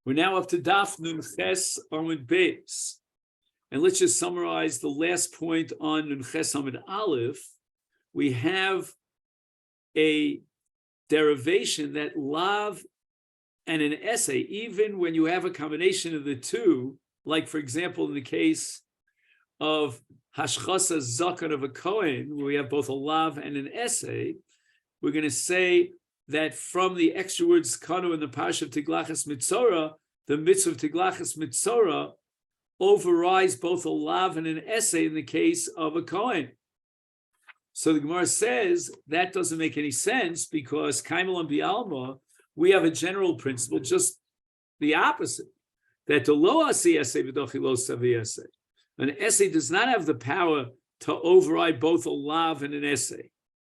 We're now up to Daf Nun Ches Amud Beis. And let's just summarize the last point on Nun Ches Amud Aleph. We have a derivation that lav and an essay, even when you have a combination of the two, like for example, in the case of Hashchasa Zakan of a Kohen, where we have both a lav and an essay, we're going to say that from the extra word skanu in the parsha of Tiglachas Mitzorah, the mitzvah of Tiglachas Mitzorah overrides both a lav and an essay in the case of a Kohen. So the Gemara says that doesn't make any sense because Kaimel and Bialma, we have a general principle, just the opposite, that the lo asi essay v'dochi lo savi essay. An essay does not have the power to override both a lav and an essay.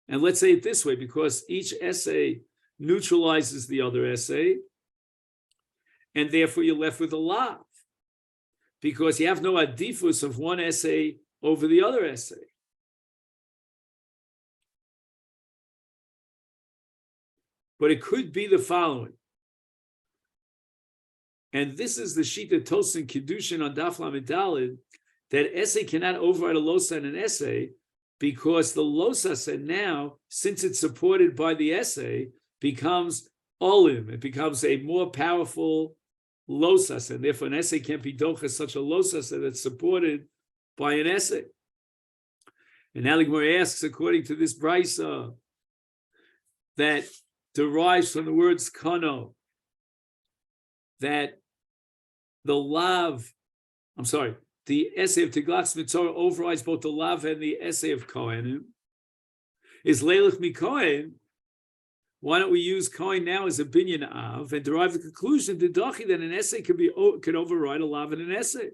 And let's say it this way, because each essay neutralizes the other essay, and therefore you're left with a lav, because you have no adifus of one essay over the other essay. But it could be the following. And this is the Shita Tosin Kiddushin on Daf Lamed Daled, that essay cannot override a losa and an essay, because the losa said now, since it's supported by the essay, becomes olim. It becomes a more powerful losas, and therefore an essay can't be docha such a losas that's supported by an essay. And now the Gemara asks, according to this brisa that derives from the word skano, that the essay of Tiglachas Mitzorah overrides both the lav and the essay of Kohenim, is Leilach mi Kohen. Why don't we use Kohen now as a binyan av and derive the conclusion that an essay can override a lav and an essay?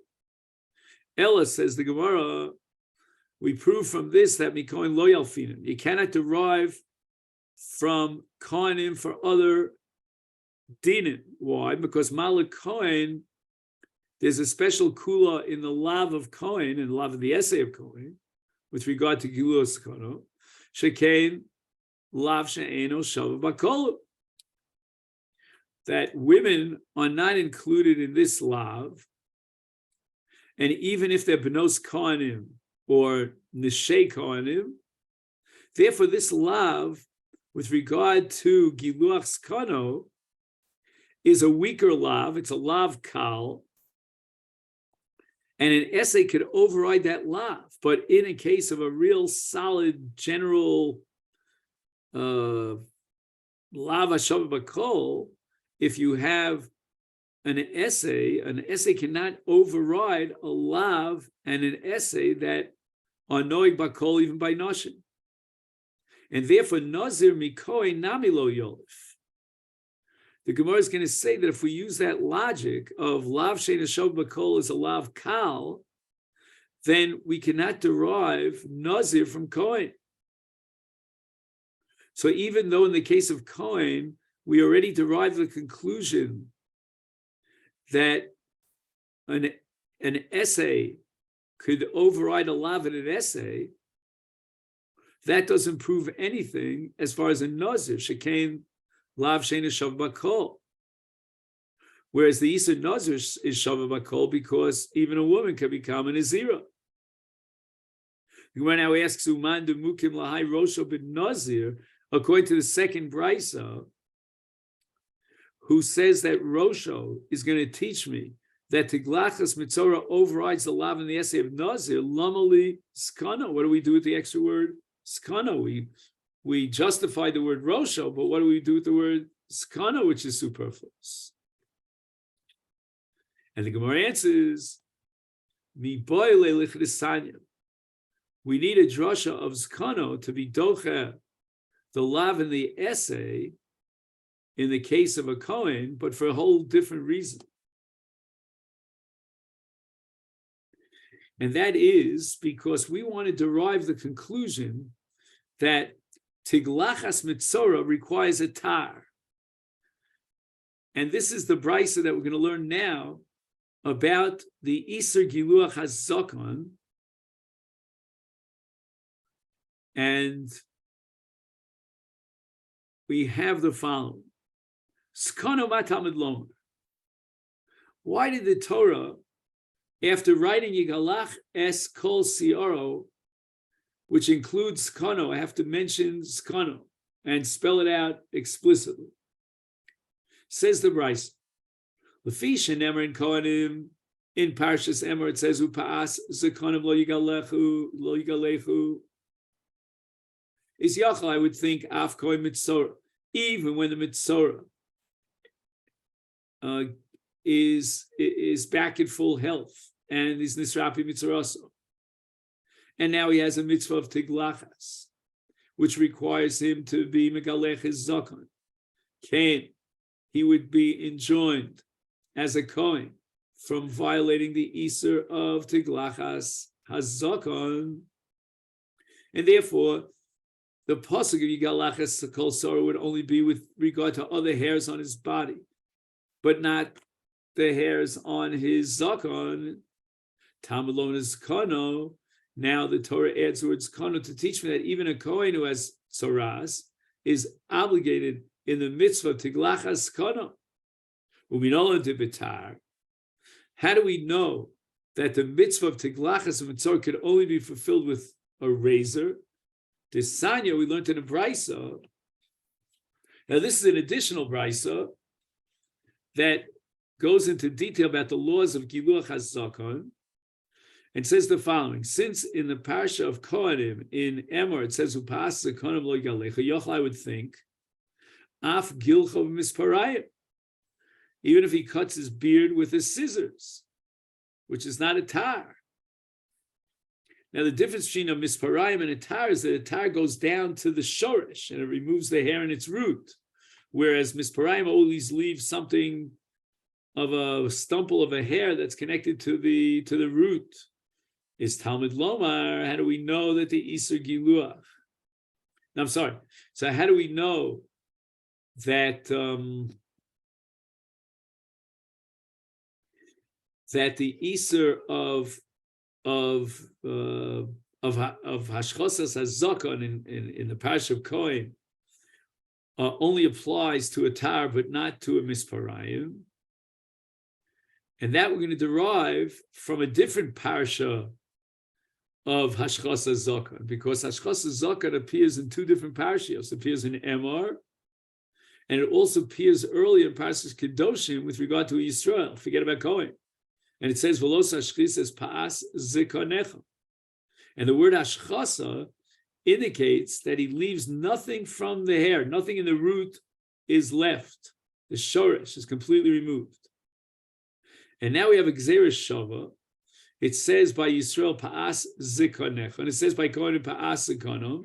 Ella, says the Gemara, we prove from this that mi Kohen lo yalfinim. You cannot derive from Kohenim for other dinim. Why? Because Malak Kohen, there's a special kula in the lav of Kohen and the lav of the essay of Kohen with regard to Gilul Skano. Shekain lav she'eno shava bakolu. That women are not included in this lav, and even if they're benos Kohenim or neshei Kohenim, therefore this lav with regard to Giluach Skano is a weaker lav. It's a lav kal, and an essay could override that lav. But in a case of a real solid general lav hashav bakol, if you have an essay cannot override a lav and an essay that are noig bakol even by noshim. And therefore, Nazir mikoi namilo yolif. The Gemara is going to say that if we use that logic of lav shein hashav bakol as a lav kal, then we cannot derive Nazir from Kohen. So even though in the case of Kohen, we already derived the conclusion that an essay could override a lav and an essay, that doesn't prove anything as far as a Nazir, shekain lav shein hashav bakol. Whereas the Yisur Nazir is shava bakol because even a woman can become a Nazira. When now asks Uman de Mukim Lahai Rosho bin Nazir, according to the second brisa, who says that Rosho is going to teach me that Tiglachas Mitzorah overrides the lav and the essay of Nazir, Lamali Skana. What do we do with the extra word Skana? We justify the word Rosho, but what do we do with the word Skana, which is superfluous? And the Gemara answers, Mi boy le'lichrisanya. We need a drasha of Skano to be docha the lav and the essay in the case of a Kohen, but for a whole different reason. And that is because we want to derive the conclusion that Tiglachas Mitzorah requires a tar. And this is the brisa that we're going to learn now about the Isur Giluach HaZakon. And we have the following. Skano ma Talmud lomer. Why did the Torah, after writing Yigalach es kol sioro, which includes skano, I have to mention skano and spell it out explicitly? Says the Bryce, Lefi shenemer in Kohanim, in Parshas Emor, it says, Upaas zekanim lo yigalechu. Is Yachal, I would think, af kohen mitzorah, even when the mitzorah is back in full health and is nisrapi mitzvaraso. And now he has a mitzvah of tiglachas, which requires him to be megalech his zakon. Cain, he would be enjoined as a kohen from violating the iser of tiglachas hazakon, and therefore the pasuk of yigalachas kol sorrow would only be with regard to other hairs on his body, but not the hairs on his zakon. Tamalon is kano. Now the Torah adds the words kano to teach me that even a kohen who has tzoras is obligated in the mitzvah of tiglachas kano. Uminolan to betar. How do we know that the mitzvah of tiglachas of mitzvah could only be fulfilled with a razor? This Sanya we learned in a brisa. Now this is an additional brisa that goes into detail about the laws of Giluach HaZakon, and says the following: since in the parsha of Kohanim in Emor it says Upas Zakonim Lo Yigalecha, Yochel, I would think Af Gilcha Misparayim, even if he cuts his beard with his scissors, which is not a tar. Now the difference between a misparayim and a tar is that a tar goes down to the shoresh and it removes the hair in its root, whereas misparayim always leaves something of a stumple of a hair that's connected to the root. Is Talmud Lomar? How do we know that the Iser Giluach? No, I'm sorry. So how do we know that that the Iser of Hashchosas HaZakon in the Parsha of Kohen only applies to a tar, but not to a misparayim? And that we're going to derive from a different parsha of Hashchosas HaZakon, because Hashchosas HaZakon appears in two different parashiyos. It appears in Emor, and it also appears earlier in Parshas Kedoshim with regard to Yisrael. Forget about Kohen. And it says, V'los hashchis es pa'as zikonecha. And the word hashchasa indicates that he leaves nothing from the hair, nothing in the root is left. The shoresh is completely removed. And now we have a Gzeres Shava. It says by Yisrael pa'as zikonecha, and it says by Kohen pa'as zikonom.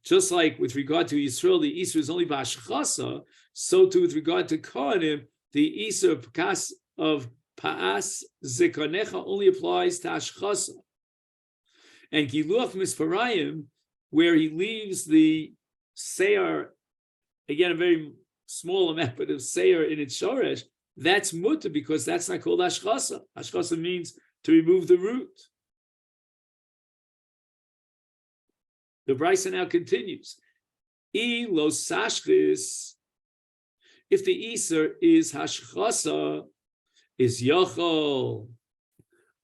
Just like with regard to Yisrael, the Isra is only b'hashchasa, so too with regard to Kohanim, the Isra of Pa'as Zikonecha only applies to Hashchasa. And Giluach Misparayim, where he leaves the Seyar, again, a very small amount, but of Seyar in its Shoresh, that's mutter because that's not called Hashchasa. Hashchasa means to remove the root. The Brisa now continues. I lo sashchis, if the Iser is Hashchasa, is Yochel,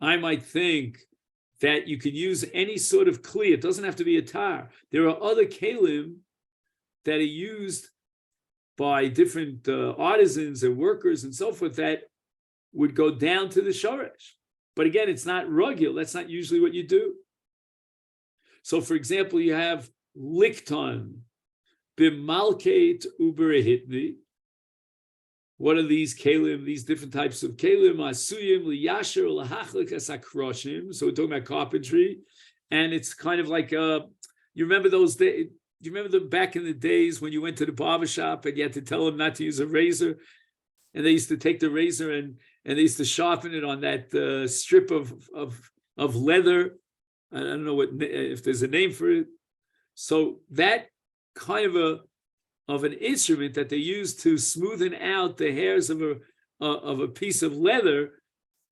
I might think that you can use any sort of kli. It doesn't have to be a tar. There are other kelim that are used by different artisans and workers and so forth that would go down to the shoresh. But again, it's not rugil. That's not usually what you do. So, for example, you have likton, bimalket uberehitni. What are these kelim, these different types of kelim? Asuyim, liyasher, lahachlik, asakroshim. So we're talking about carpentry. And it's kind of like, you remember those days? Do you remember back in the days when you went to the barber shop and you had to tell them not to use a razor? And they used to take the razor and they used to sharpen it on that strip of leather. I don't know if there's a name for it. So that kind of an instrument that they use to smoothen out the hairs of a piece of leather,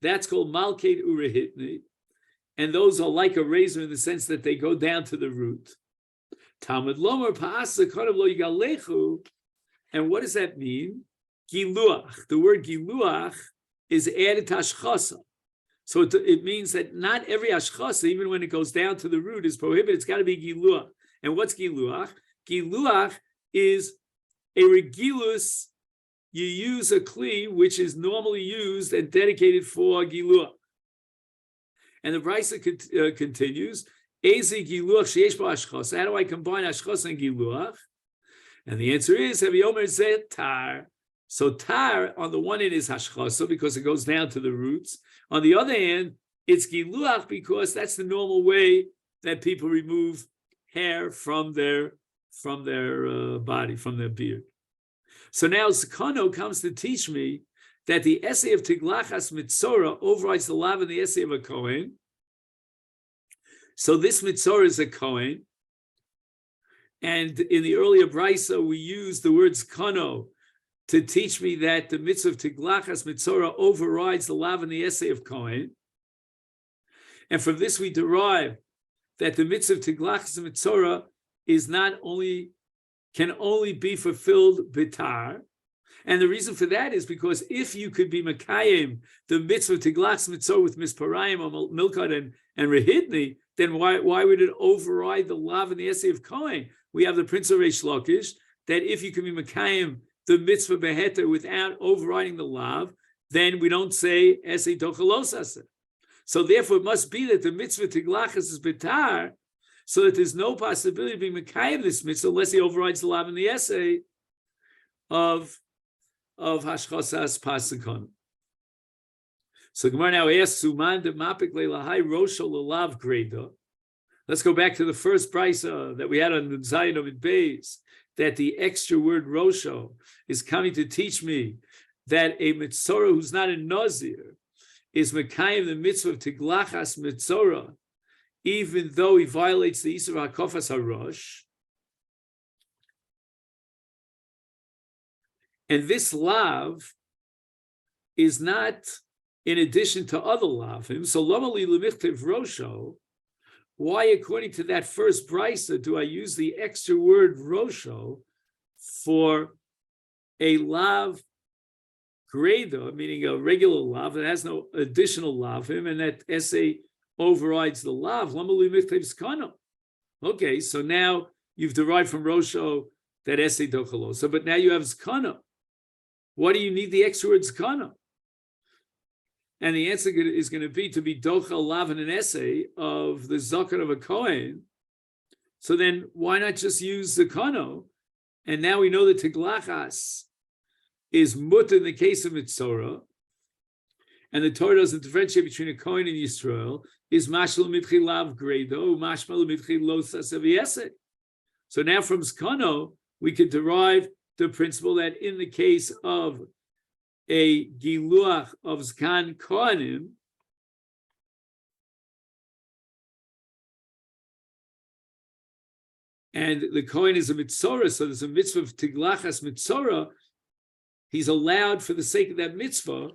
that's called malket urehitni. And those are like a razor in the sense that they go down to the root. Talmud Lomer pa'asa kodev lo yigalechu. And what does that mean? Giluach. The word giluach is added to hashchasa. So it means that not every hashchasa, even when it goes down to the root, is prohibited. It's got to be giluach. And what's giluach? Giluach is a regilus. You use a kli which is normally used and dedicated for giluach. And the Brisa continues, Ezi giluach sheyesh bo hashchasa. How do I combine hashchasa and giluach? And the answer is, have Yomi zeh tar. So tar, on the one hand, is hashchasa because it goes down to the roots. On the other hand, it's giluach because that's the normal way that people remove hair from their body, from their beard. So now Zakano comes to teach me that the essay of Tiglachas Mitzorah overrides the lav in the essay of a Kohen. So this Mitzorah is a Kohen. And in the earlier Brisa, we used the word Zakano to teach me that the mitzvah of Tiglachas Mitzorah overrides the lav in the essay of Kohen. And from this we derive that the mitzvah of Tiglachas Mitzorah is can only be fulfilled bitar. And the reason for that is because if you could be Makayim, the mitzvah of Tiglachas Mitzorah with Misparayim or Milkot and Rehidni, then why would it override the lav in the essay of Kohen? We have the Prince of Reish Lakish, that if you can be Makayim, the mitzvah beheter without overriding the lav, then we don't say essay tochalos aseh. So therefore it must be that the mitzvah Tiglachas is bitar, so that there's no possibility of being Mekayim this mitzvah unless he overrides the lav in the essay of Hashchasas Pasakon. So Gemara now asks, Suman de Mapik Leilahai Rosho Lelav Greda. Let's go back to the first brisa that we had on the Zayin of Beis, that the extra word Rosho is coming to teach me that a Mitzorah who's not a Nazir is Mekayim the mitzvah of Tiglachas Mitzorah, even though he violates the Isur HaKofas HaRosh. And this lav is not in addition to other lavim. So Lomali Lemichtiv Rosho, why, according to that first brisa, do I use the extra word Rosho for a lav greda, meaning a regular lav that has no additional lavim, and that essay overrides the lav? Okay, so now you've derived from Rosho that essay dochalosa, but now you have zkana. What do you need the extra word zkana? And the answer is going to be dochal lav in an essay of the zakar of a kohen. So then why not just use zkano? And now we know that tiglachas is mut in the case of Mitzorah, and the Torah doesn't differentiate between a Kohen and Yisrael, is mashal mitchi lav gredo, mashal mitchi losas aviyesek. So now from Skano, we could derive the principle that in the case of a giluach of Zkan Kohanim, and the Kohen is a Mitzorah, so there's a mitzvah of Tiglachas Mitzorah, he's allowed for the sake of that mitzvah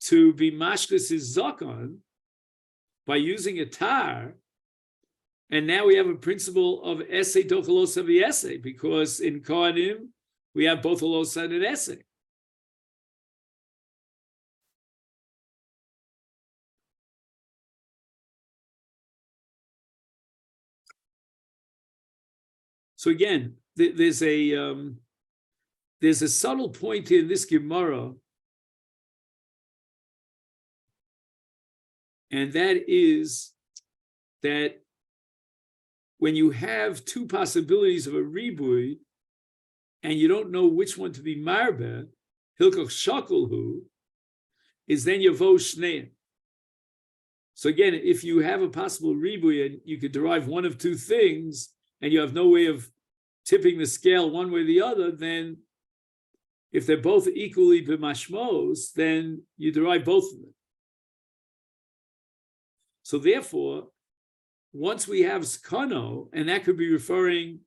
to be mashkas his zakon by using a tar, and now we have a principle of essay dochalos aviyesek, because in Kohanim we have both a losa and an essay. So again, there's a subtle point here in this Gemara, and that is that when you have two possibilities of a ribui, and you don't know which one to be marbe, hilkoch shakulhu, is then yavo shneim. So again, if you have a possible ribui and you could derive one of two things, and you have no way of tipping the scale one way or the other, then if they're both equally b'mashmos, then you derive both of them. So therefore, once we have skano, and that could be referring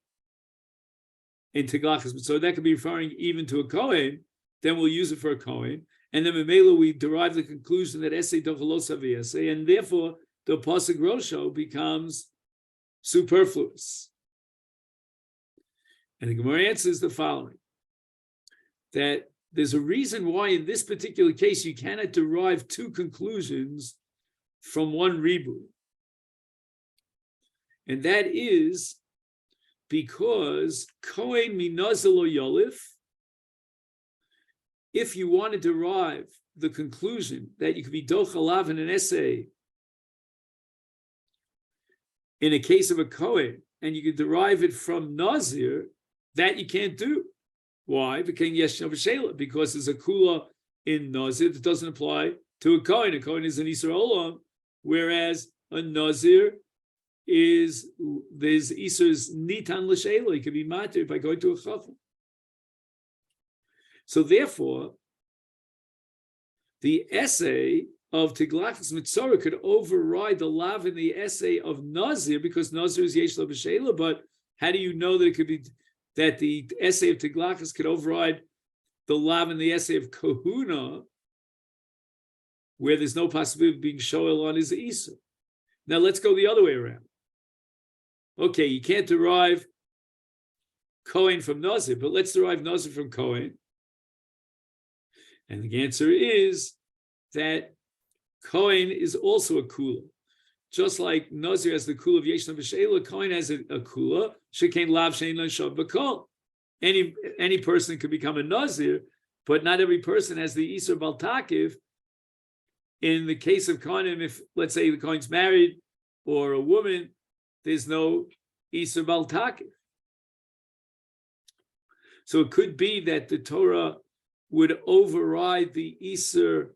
in Tiglachas, so that could be referring even to a Kohen, then we'll use it for a Kohen. And then Memela, we derive the conclusion that essay dochalos aviyesek, and therefore the pasuk Rosho becomes superfluous. And the Gemara answers the following, that there's a reason why in this particular case you cannot derive two conclusions from one ribu. And that is because Kohen minazir lo yolif, if you want to derive the conclusion that you could be dochalav in an essay in a case of a Kohen, and you could derive it from Nazir, that you can't do. Why? Because there's a kula in Nazir that doesn't apply to a Kohen. A Kohen is an Isser Olam, whereas a Nazir there's Isser's Nitan L'Sheila. He can be matir by going to a Chacham. So therefore, the essay of Tiglachas Mitzorah could override the lav in the essay of Nazir, because Nazir is Yesh Lo B'Sheila. But how do you know that it could be that the essay of Tiglachas could override the lav in the essay of Kahuna, where there's no possibility of being shoel on his Isser? Now let's go the other way around. Okay, you can't derive Kohen from Nazir, but let's derive Nazir from Kohen. And the answer is that Kohen is also a kula. Just like Nazir has the kula of Yesh Lo B'Sheila, Kohen has a kula, Shekain Lav Shein Lo Shav B'Kol. Any person could become a Nazir, but not every person has the Isser Bal Takiv. In the case of Kohen, if let's say the Kohen's married or a woman, there's no Isser Bal Takiv. So it could be that the Torah would override the Isser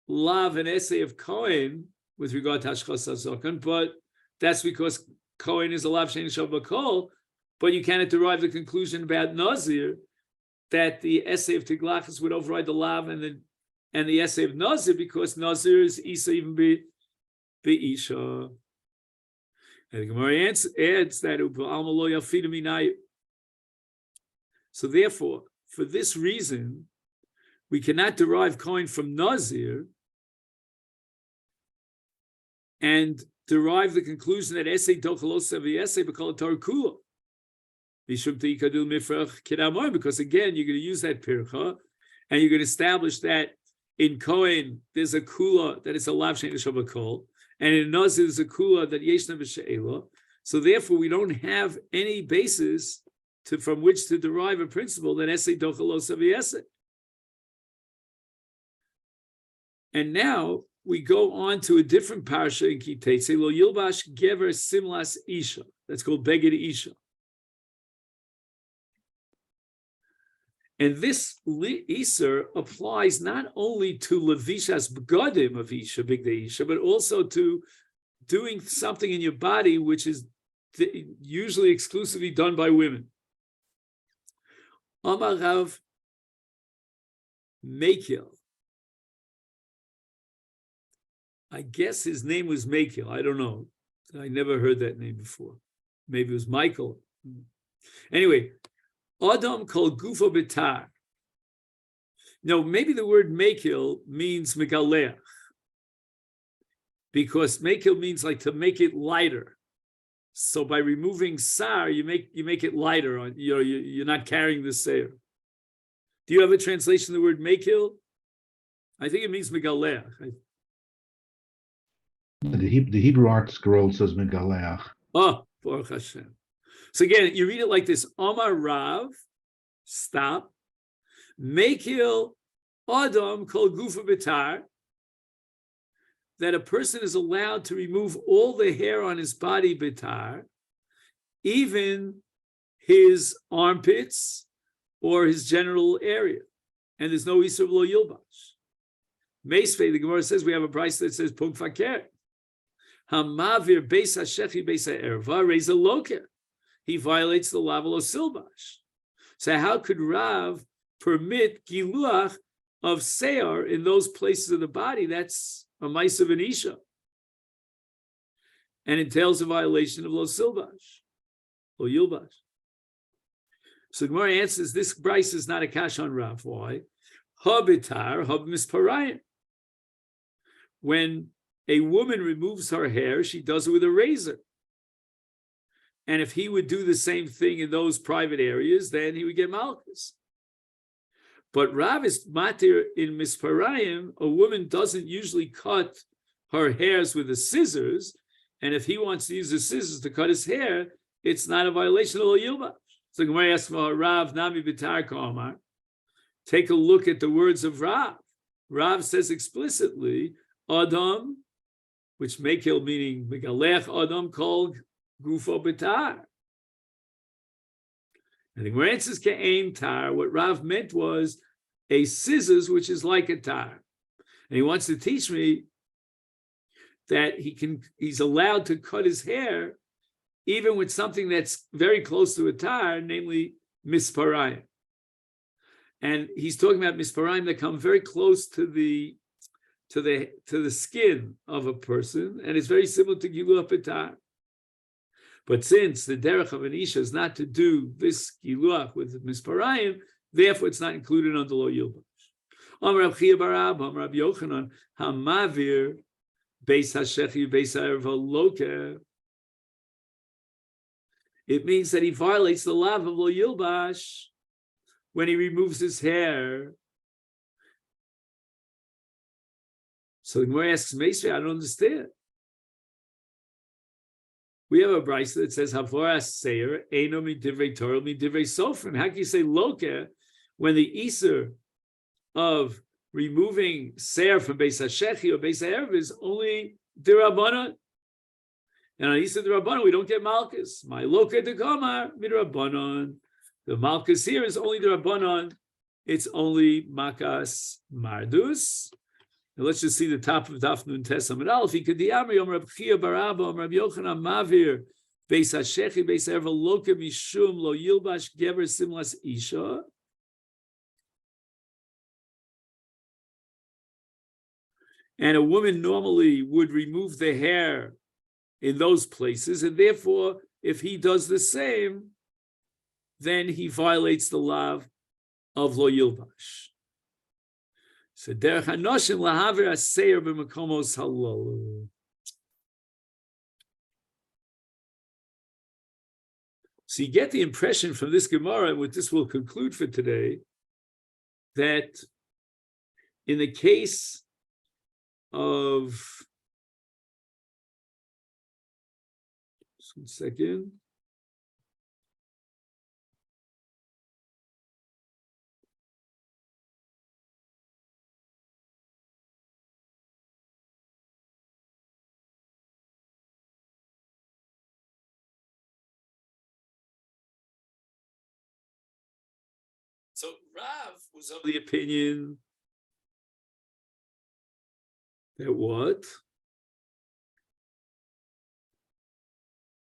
Lav and essay of Kohen with regard to Hashchas HaZakan, but that's because Kohen is a Lav Shein Shav B'Kol, but you cannot derive the conclusion about Nazir that the essay of Tiglachas would override the Lav and the essay of Nazir, because Nazir is Isa even be Isha. And the Gemara adds that so therefore, for this reason, we cannot derive Kohen from Nazir and derive the conclusion that essay dochalos sevi essay b'kol Torah kula. Because again, you're going to use that pircha, and you're going to establish that in Kohen there's a kula that is a lav shein shav b'kol, and in Nazir there's a kula that yeshna b'she'ela. So therefore, we don't have any basis from which to derive a principle that essay dochalos sevi essay. And now we go on to a different parsha in Kitei, lo yilbash gever simlas isha. That's called beged isha. And this Iser applies not only to levishas begadim of isha, bigdei isha, but also to doing something in your body which is usually exclusively done by women. Amar Rav Mekil. I guess his name was Mekil. I don't know. I never heard that name before. Maybe it was Michael. Anyway, Adam called Gufo Bitar. No, maybe the word Mekil means Megaleach, because Mekil means like to make it lighter. So by removing Sar, you make it lighter. You're not carrying the Seir. Do you have a translation of the word Mekil? I think it means Megaleach. The Hebrew Art Scroll says Megaleach. Oh, Baruch Hashem. So again, you read it like this: Omar Rav, stop. Mekil Adam kol gufa bitar. That a person is allowed to remove all the hair on his body bitar, even his armpits or his genital area, and there's no isur lo yilbash. Meisvei, the Gemara says we have a price that says punk faker. Hamavir beis hashechi beis ha'erva reis a loker. He violates the lavel of silbash. So how could Rav permit giluach of seir in those places of the body? That's a mice of an isha, and entails a violation of lo silbash, lo yilbash. So the Gemara answers this price is not a kash on Rav. Why? Habitar hab misparayim. When a woman removes her hair, she does it with a razor. And if he would do the same thing in those private areas, then he would get malchus. But Rav is matir in misparayim. A woman doesn't usually cut her hairs with the scissors, and if he wants to use the scissors to cut his hair, it's not a violation of Yilba. So Gemara asks for Rav Nami B'tar Kamar. Take a look at the words of Rav. Rav says explicitly, Adam, which Mekil meaning Megalech Adam called Gufo B'tar. And the Gemara answers Ke'ein Tar. What Rav meant was a scissors, which is like a tar. And he wants to teach me that he's allowed to cut his hair even with something that's very close to a tar, namely misparayim. And he's talking about misparayim that come very close to the skin of a person, and it's very similar to giluach b'tar. But since the derech of an isha is not to do this giluach with misparayim, therefore it's not included under lo yilbash. Amar Rav Chia bar Abba, Amar Rav Yochanan, hamavir beis hashechi beis ha'erva loke. It means that he violates the law of lo yilbash when he removes his hair. So the Gemara asks Masechet, I don't understand. We have a brayso that says Havora Seir Eino midivrei Torah midivrei Sofrim. How can you say Loke when the Iser of removing Seir from Beis Hashechi or Beis Ha'erev is only D'Rabbanan? And on Iser D'Rabbanan we don't get Malchus. My Loke D'Kamar Midrabbanan. The Malchus here is only D'Rabbanan. It's only Makas Mardus. Now let's just see the top of Daf Nun Tes Amud Aleph. Ikadiyamri Om Rab Chia bar Abba Om Rab Yochanan Mavir Beis Hashechi Beis Ha'erev Loke Mishum Lo Yilbash Gever Simlas Isha. And a woman normally would remove the hair in those places, and therefore, if he does the same, then he violates the law of Lo Yilbash. So derech hanoshim lahavir aseir b'makomos halal. So you get the impression from this Gemara, and what this will conclude for today, that in the case of, just 1 second. So Rav was of the opinion that what?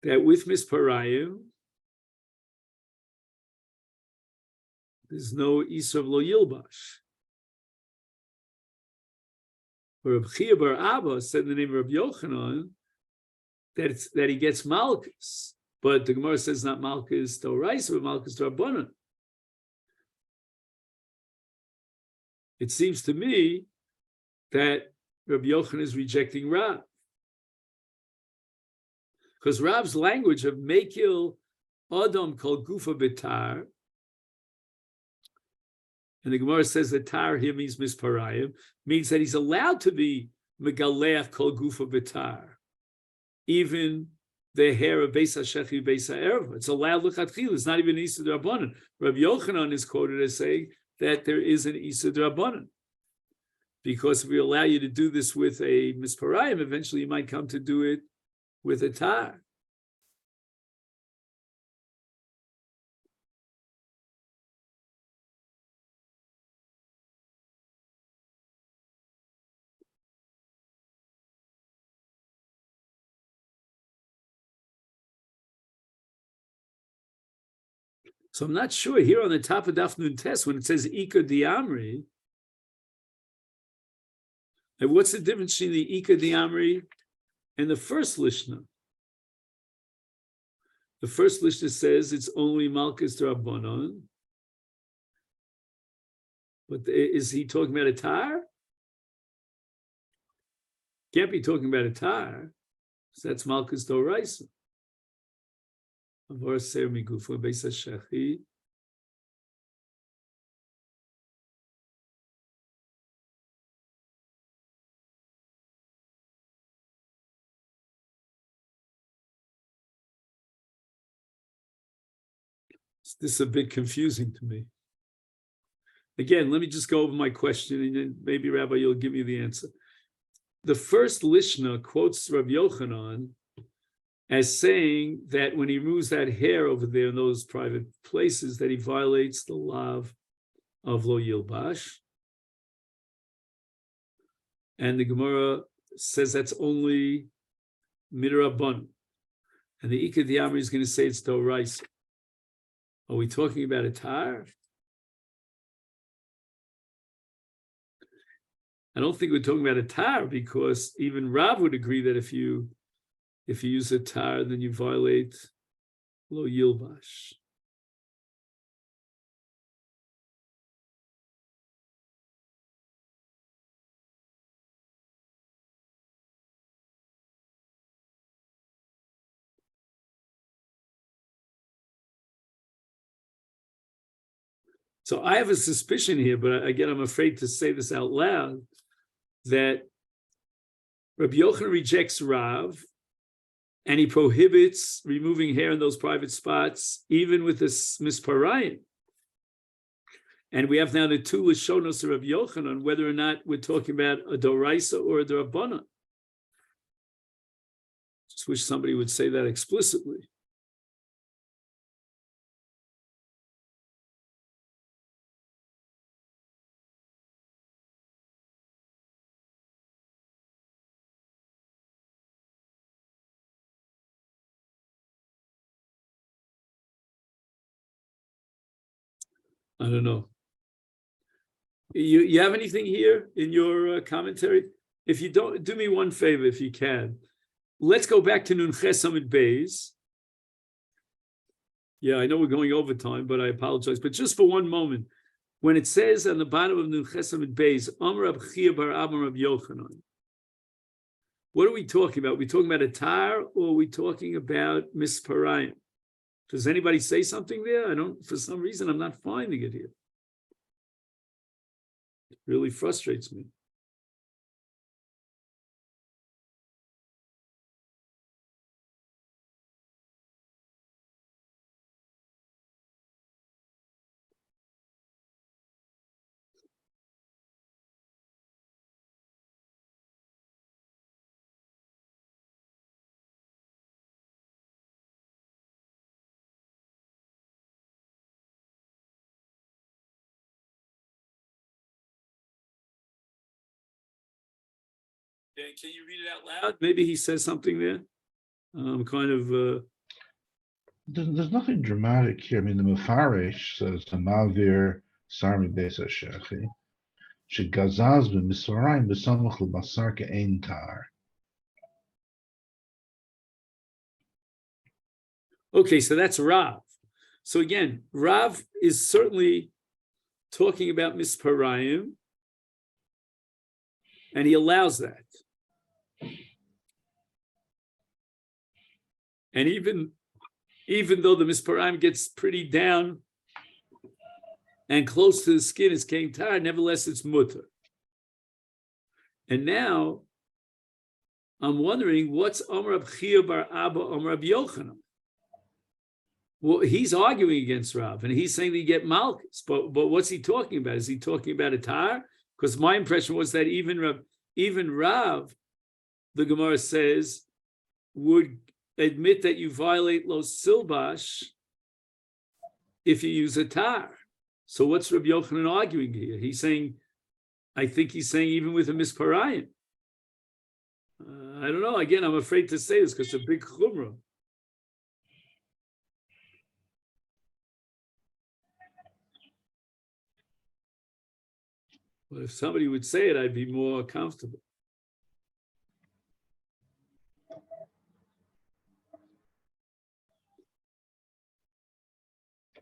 That with misparayim, there's no Isra lo Yilbash. But Reb Chia bar Abba said in the name of Reb Yochanan that he gets Malchus. But the Gemara says not Malchus D'Oraisa, but Malchus D'Rabbanan. It seems to me that Rabbi Yochanan is rejecting Rav. Because Rav's language of Mekil Adam called Gufa B'tar, and the Gemara says that Tar here means Misparayim, means that he's allowed to be Megaleach called Gufa B'tar, even the hair of Beis HaShechi, Beis Ha'erev. It's allowed L'chatchila. It's not even Issa D'Rabbanan. Rabbi Yochanan is quoted as saying that there is an Issa D'Rabbanan. Because if we allow you to do this with a Misparayim, eventually you might come to do it with a Tar. So I'm not sure here on the top of Daf Nun Tes when it says Ika Diamri. And what's the difference between the Ika Diamri and the first Lishna? The first Lishna says it's only Malchus D'Rabbanan. But is he talking about a tar? Can't be talking about a tar. So that's Malchus D'Oraisa. Avor Seir Migufa Beis HaShechi. This is a bit confusing to me. Again, let me just go over my question, and then maybe, Rabbi, you'll give me the answer. The first Lishna quotes Rabbi Yochanan as saying that when he removes that hair over there in those private places, that he violates the lav of Lo Yilbash. And the Gemara says that's only Midrabban. And the Ikad Yamri is going to say it's Doraisa. Are we talking about a tar? I don't think we're talking about a tar, because even Rav would agree that if you use a tar, then you violate Lo Yilbash. So I have a suspicion here, but again, I'm afraid to say this out loud, that Rabbi Yochanan rejects Rav, and he prohibits removing hair in those private spots, even with this misparayim. And we have now the two Lashonos of Rabbi Yochanan, whether or not we're talking about a Doraisa or a D'Rabbanan. Just wish somebody would say that explicitly. I don't know. You have anything here in your commentary? If you don't, do me one favor, if you can. Let's go back to Nun Ches Amud Beis. Yeah, I know we're going over time, but I apologize. But just for one moment, when it says on the bottom of Nun Ches Amud Beis, Amar Rab Chia bar Abba Rab Yochanan, what are we talking about? Are we talking about a tar, or are we talking about misparayim? Does anybody say something there? I don't, for some reason, I'm not finding it here. It really frustrates me. Can you read it out loud? Maybe he says something there. Kind of. There's nothing dramatic here. I mean, the Mefarish says the Nazir Sarmi Besa Shechi Shegazaz b'Misraim b'Samach l'Basar ke'ein tar. Okay, so that's Rav. So again, Rav is certainly talking about misparayim, and he allows that. And even though the misparayim gets pretty down and close to the skin, it's kein tar, nevertheless it's mutter. And now I'm wondering, what's Amar Rab Chia bar Abba Amar Rab Yochanan? Well, he's arguing against Rav, and he's saying that you get malchus. But what's he talking about? Is he talking about a tar? Because my impression was that even Rav, the Gemara says, would admit that you violate lo silbash if you use a tar. So what's Rabbi Yochanan arguing here? He's saying, I think he's saying even with a misparayim. I don't know. Again, I'm afraid to say this because it's a big chumrah. But if somebody would say it, I'd be more comfortable.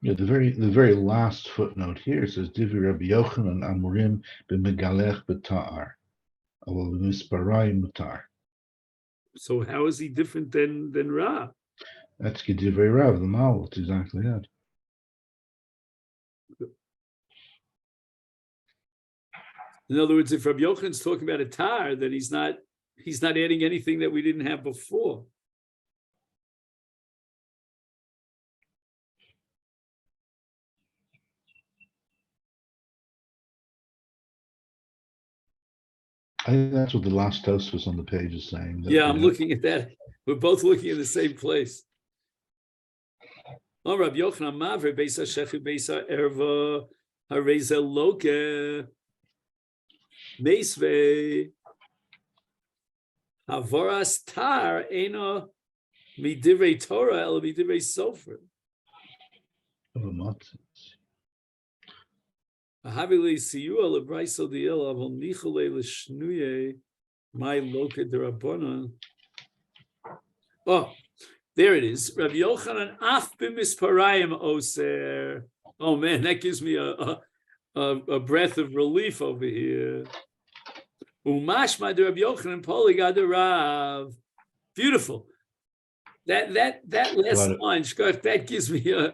Yeah, the very last footnote here says Divi Rabbi Yochanan Amurim b'Megalech b'Tar, Avol b'Misparayim b'Tar. So how is he different than Rav? That's Divrei Rav, the Mal. It's exactly that. In other words, if Rabbi Yochanan's talking about a tar, then he's not adding anything that we didn't have before. I think that's what the last toast was on the page is saying. That, Yeah, I'm looking at that. We're both looking in the same place. Oh, Rabbi Yochanan Maver Beisa Shechi Beisa Erva Hareza Loke Meisve Havoras Tar Eno Midivrei Torah El Midivrei Sofer. Ahavile Siyua LeBraiso Diel Avol Nichole LeShnuye My Loke Derabona. Oh, there it is. Rabbi Yochanan Af B'Misparayim Oser. Oh man, that gives me a breath of relief over here. Umashma de Rabbi Yochanan Poligad Rav. Beautiful. That last line, that gives me a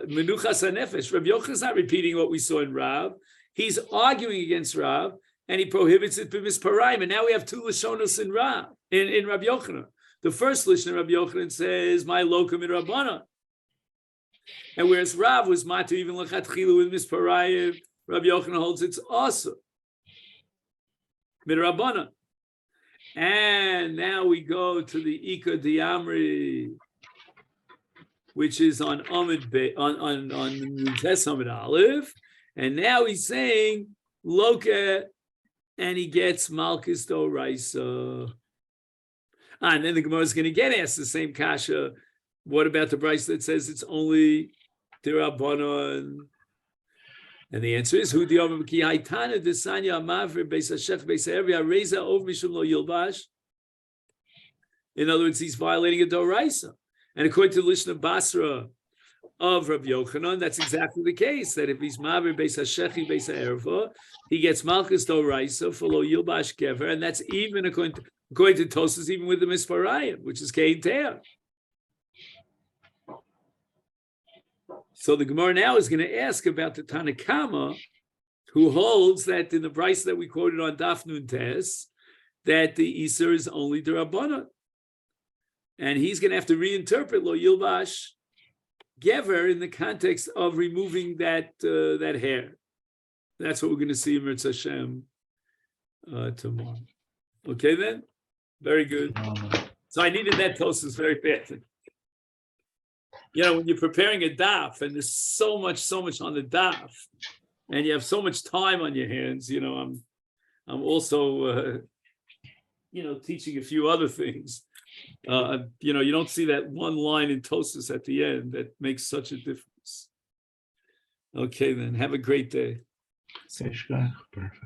menuchas hanefesh. Rabbi Yochanan's not repeating what we saw in Rav. He's arguing against Rav, and he prohibits it b'misparayim. And now we have two lashonos in Rav, in Rabbi Yochanan. The first lashon Rabbi Yochanan says, "My lokum in Rabbana," and whereas Rav was matu even lachatchilu with misparayim, Rabbi Yochanan holds it's also min Rabbana. And now we go to the Ika Diamri, which is on Amid on Tes Amid Aleph, and now he's saying Loka, and he gets Malchus Doraisa. And then the Gemara is going to get asked the same kasha. What about the Bryce that says it's only Dirabanan? And the answer is who the Yom Ki Haitana Desanya Mavri Beis Hashech Beis Ervia Reza Ov Mishum Lo Yilbash. In other words, he's violating a Doraisa. And according to the Lishna Basra of Rabbi Yochanan, that's exactly the case. That if he's Mavri Beis Hashechi Beis Erva, he gets Malchus Doraisa for Lo Yilbash Kever, and that's even according to Tosas, even with the Misparayim, which is Kein Teah. So the Gemara now is going to ask about the Tanakama, who holds that in the Bryce that we quoted on Daf Nun Tes, that the Isser is only the Rabbanah. And he's going to have to reinterpret Lo Yilbash Gever in the context of removing that hair. That's what we're going to see in Mirz Hashem tomorrow. Okay then? Very good. So I needed that Tosas very bad. You know, when you're preparing a daf and there's so much on the daf, and you have so much time on your hands, you know, I'm also, teaching a few other things. You don't see that one line in Tosas at the end that makes such a difference. Okay, then have a great day. Perfect.